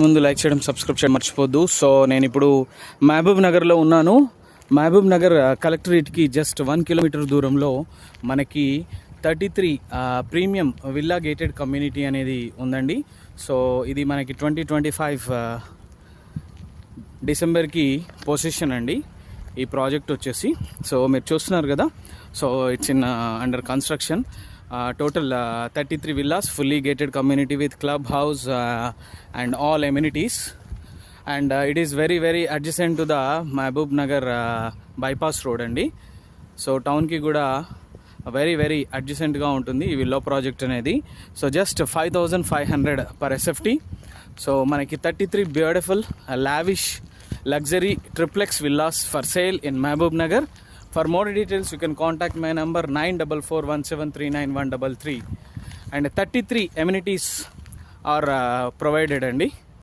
ముందు లైక్ చేయడం, సబ్స్క్రైబ్ చేయడం మర్చిపోద్దు. సో నేను ఇప్పుడు మహబూబ్ నగర్లో ఉన్నాను. మహబూబ్ నగర్ కలెక్టరేట్కి జస్ట్ 1 కిలోమీటర్ దూరంలో మనకి 33 ప్రీమియం విల్లా గేటెడ్ కమ్యూనిటీ అనేది ఉందండి. సో ఇది మనకి 2025 డిసెంబర్కి పొజిషన్ అండి ఈ ప్రాజెక్ట్ వచ్చేసి. సో మీరు చూస్తున్నారు కదా, so it's in under construction. Total 33 villas, fully gated community with club house and all amenities. And it is very very adjacent to the Mehboob Nagar bypass road అండి. So టౌన్కి కూడా very very అడ్జసెంట్గా ఉంటుంది ఈ villa project అనేది. So just 5500 per SFT. So మనకి 33 beautiful lavish luxury triplex villas for sale in Mahbubnagar. For more details, you can contact my number 9441739133. And 33 amenities are provided అండి.